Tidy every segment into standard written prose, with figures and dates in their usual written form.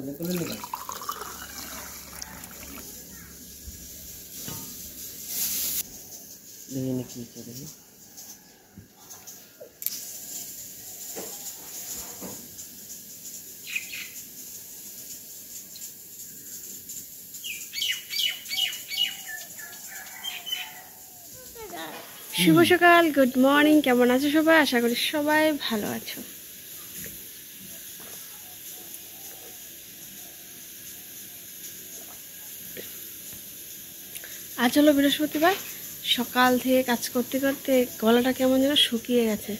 দেখি কি দেখি শুভ সকাল, গুড মর্নিং। কেমন আছো সবাই? আশা করি সবাই ভালো আছো। আজ হলো বৃহস্পতিবার। সকাল থেকে কাজ করতে করতে গলাটা কেমন যেন শুকিয়ে গেছে।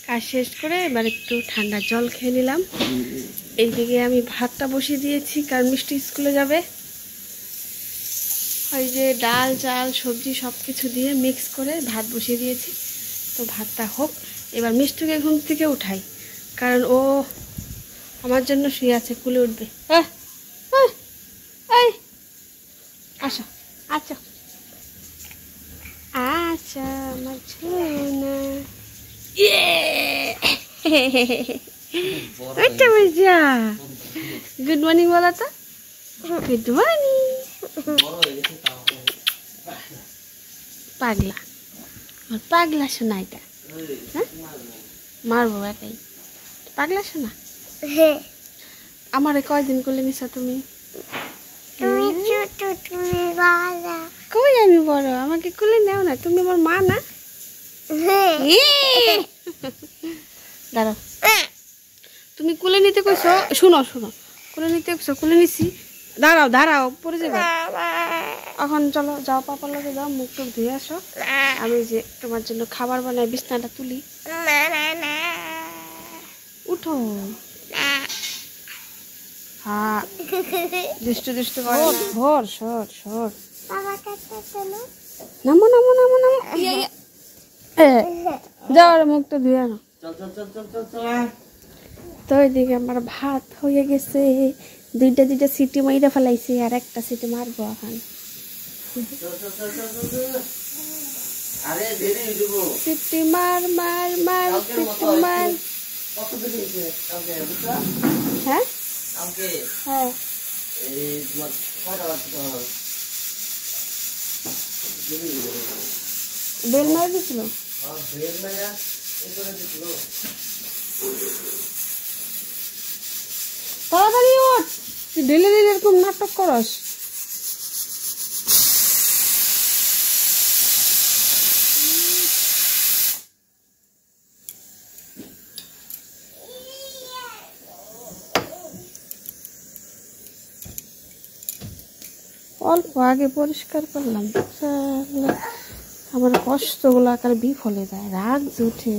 কাজ শেষ করে এবার একটু ঠান্ডা জল খেয়ে নিলাম। এইদিকে আমি ভাতটা বসিয়ে দিয়েছি, কারণ মিষ্টি স্কুলে যাবে। ওই যে ডাল চাল সবজি সব কিছু দিয়ে মিক্স করে ভাত বসিয়ে দিয়েছি। তো ভাতটা হোক, এবার মিষ্টিকে ঘুম থেকে উঠাই, কারণ ও আমার জন্য শুয়ে আছে, কুলে উঠবে। আচ্ছা আচ্ছা আচ্ছা আমার ছোনা, গুড মর্নিং বলো তো। গুড মর্নিং পাগলা, আমার পাগলা শোনা এটা। হ্যাঁ মারবো একাই, পাগলা শোনা। আমার কয়দিন করলে নিছো তুমি? কই আমি বড়, আমাকে কোলে নেও না, তুমি আমার মা না? দাঁড়াও, তুমি কোলে নিতে কইছো, শুনো শুনো, কোলে নিতে কইছো, কোলে নিছি। দাঁড়াও দাঁড়াও, পড়ে যাবে। এখন চলো যাও, পাপার লগে যাও, মুখ টুক ধুয়ে আসো। আমি যে তোমার জন্য খাবার বানাই, বিছনাটা তুলি। উঠো। হ্যাঁ, দুষ্টু দুষ্টু করে না। সর সর সর। নামো নামো নামো নামো। যাও, মুখটা ধুয়ে আনো। তো এদিকে আমার ভাত হয়ে গেছে, দুইটা সিটি মাইরা ফেলাইছি, আর একটা সিটি মারবো এখন। সিটি মার মার মার সিটি মার। হ্যাঁ হ্যাঁ, বেল মার দিছিল। তাড়াতাড়ি ওঠ, ডেলি ডেলি এরকম নাটক করস। অল্প আগে পরিষ্কার করলাম, আমার কষ্টগুলো আকার বিফলে যায়, রাগ উঠে।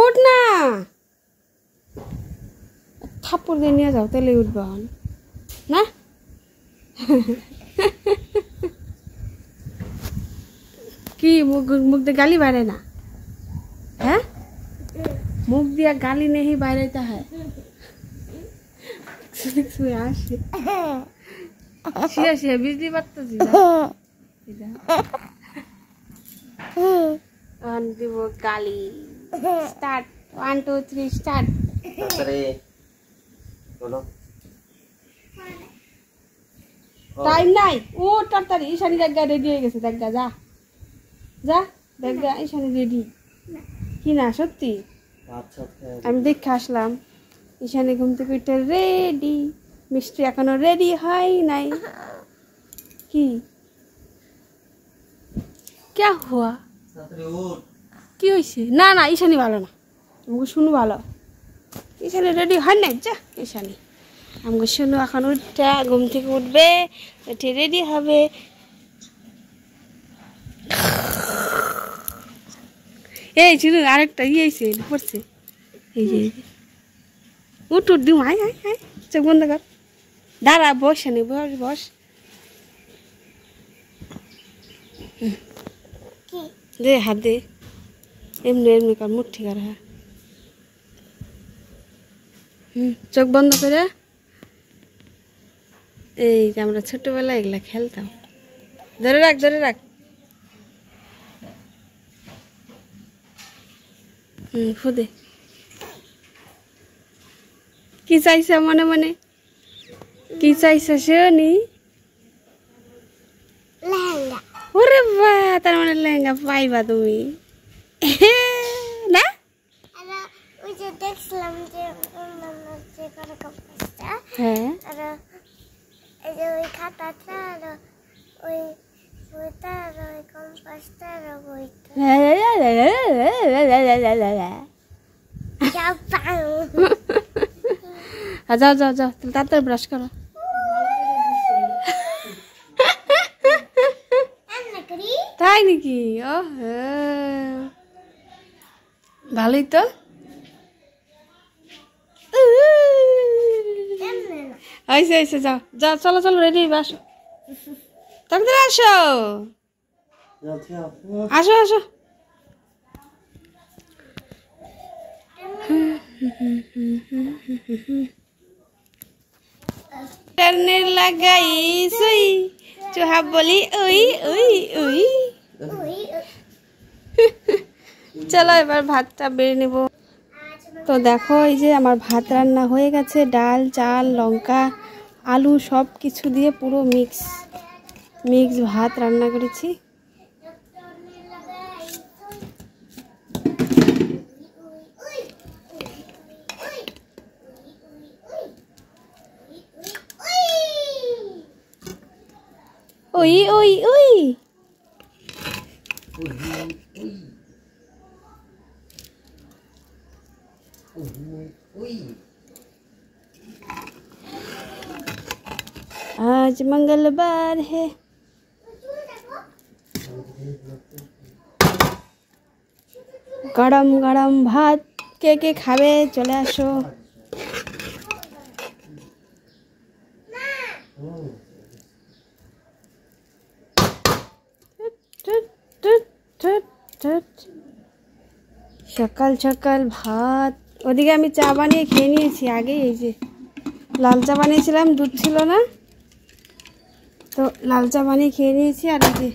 উঠ না, থাপ্পড় দিয়ে নিয়ে যাও, তাহলে উঠবে না। কি মুখ মুখ দিয়ে গালি বাইরে না? হ্যাঁ, মুখ দিয়া গালি নেই বাইরেতে হয়। আসে শিয়া শিয়া বিজলি পারতেছি দিব গালি। Start, 1 2 3 start. টাইম নাই, ও তাড়াতাড়ি। ঈশানী দেখা রেডি হয়ে গেছে, দেখা যা যা, দেখা ঈশানী রেডি কি না সত্যি। আমি দেখে আসলাম, ঈশানী ঘুম থেকে উঠে রেডি, মিষ্টি এখনো রেডি হয় নাই। কি क्या हुआ? কি হয়েছে? না না, ঈশানী ভালো না, আমাকে শুনু ভালো। ঈশানী রেডি হয় নাই, যা ঈশানী। আমাকে শুনু এখন উঠটা ঘুম থেকে উঠবে, উঠে রেডি হবে। এই শুনু, আরেকটা ইয়েছে পড়ছে, এই যে উঠ উঠ দিম। আয় আয় আয়, চোখ বন্ধ কর, দাঁড়া, বস নি, বস বস। দে হাত দে, এমনি এমনি কর, মুঠি কর। হ্যাঁ, চোখ বন্ধ করে। এই যে আমরা ছোটবেলায় এগুলা খেলতাম। ধরে রাখ, ধরে রাখ। ফুদে। কি চাইছে মনে মনে? কি চাইছে শুনি? ওরে বা, তার মানে লেহেঙ্গা পাইবা তুমি না? ওই যে দেখছিলাম যে হ্যাঁ, এই যে ওই খাতাটা আর ওই বইটা আর ওই কম্পাসটা আর বইটা। যাও যাও যাও, তাড়াতাড়ি ব্রাশ করো। তাই নাকি? ও ভালোই তো। আইসে আইসে, যাও যাও, চলো চলো, রেডি আসো, তাড়াতাড়ি আসো, আসো আসো। करने लगाई सुई चूहा बोली उई उई उई। চলো এবার ভাতটা বেড়ে নেব। তো দেখো, এই যে আমার ভাত রান্না হয়ে গেছে, ডাল চাল লঙ্কা আলু সব কিছু দিয়ে পুরো মিক্স ভাত রান্না করেছি। ওই ওই ওই आज मंगलवार है। गरम गरम भात के खावे चले आसो। সকাল সকাল ভাত, ওদিকে আমি চা বানিয়ে খেয়ে নিয়েছি আগে। এই যে লাল চা বানিয়েছিলাম, দুধ ছিল না তো লাল চা বানিয়ে খেয়ে নিয়েছি। আর এই যে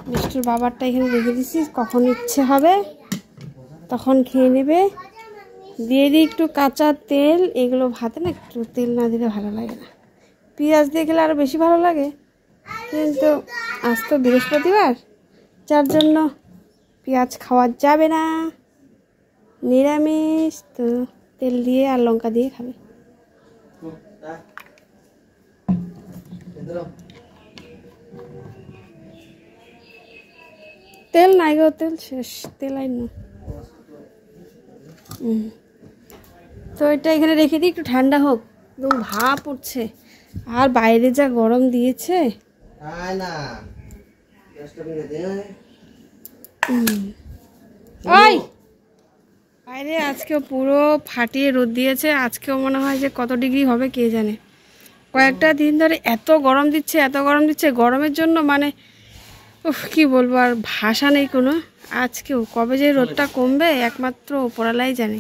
মিষ্টির বাবারটা এখানে রেখে দিচ্ছি, কখন ইচ্ছে হবে তখন খেয়ে নেবে। দিয়ে দিই একটু কাঁচা তেল, এগুলো ভাতে না একটু তেল না দিলে ভালো লাগে না, পেঁয়াজ দিয়ে খেলে আরও বেশি ভালো লাগে। কিন্তু আজ তো বৃহস্পতিবার, যার জন্য পেঁয়াজ খাওয়া যাবে না, নিরামিষ তো তেল দিয়ে আর লঙ্কা দিয়ে খাবে। তেল নাই গো, তেল শেষ, তেল আই না। তো এটা এখানে রেখে দিই, একটু ঠান্ডা হোক, একদম ভাপ উঠছে। আর বাইরে যা গরম দিয়েছে, ওই বাইরে আজকেও পুরো ফাটিয়ে রোদ দিয়েছে। আজকেও মনে হয় যে কত ডিগ্রি হবে কে জানে। কয়েকটা দিন ধরে এত গরম দিচ্ছে, এত গরম দিচ্ছে, গরমের জন্য মানে কি বলবো, আর ভাষা নেই কোনো। আজকেও কবে যে রোদটা কমবে একমাত্র উপরওয়ালাই জানে।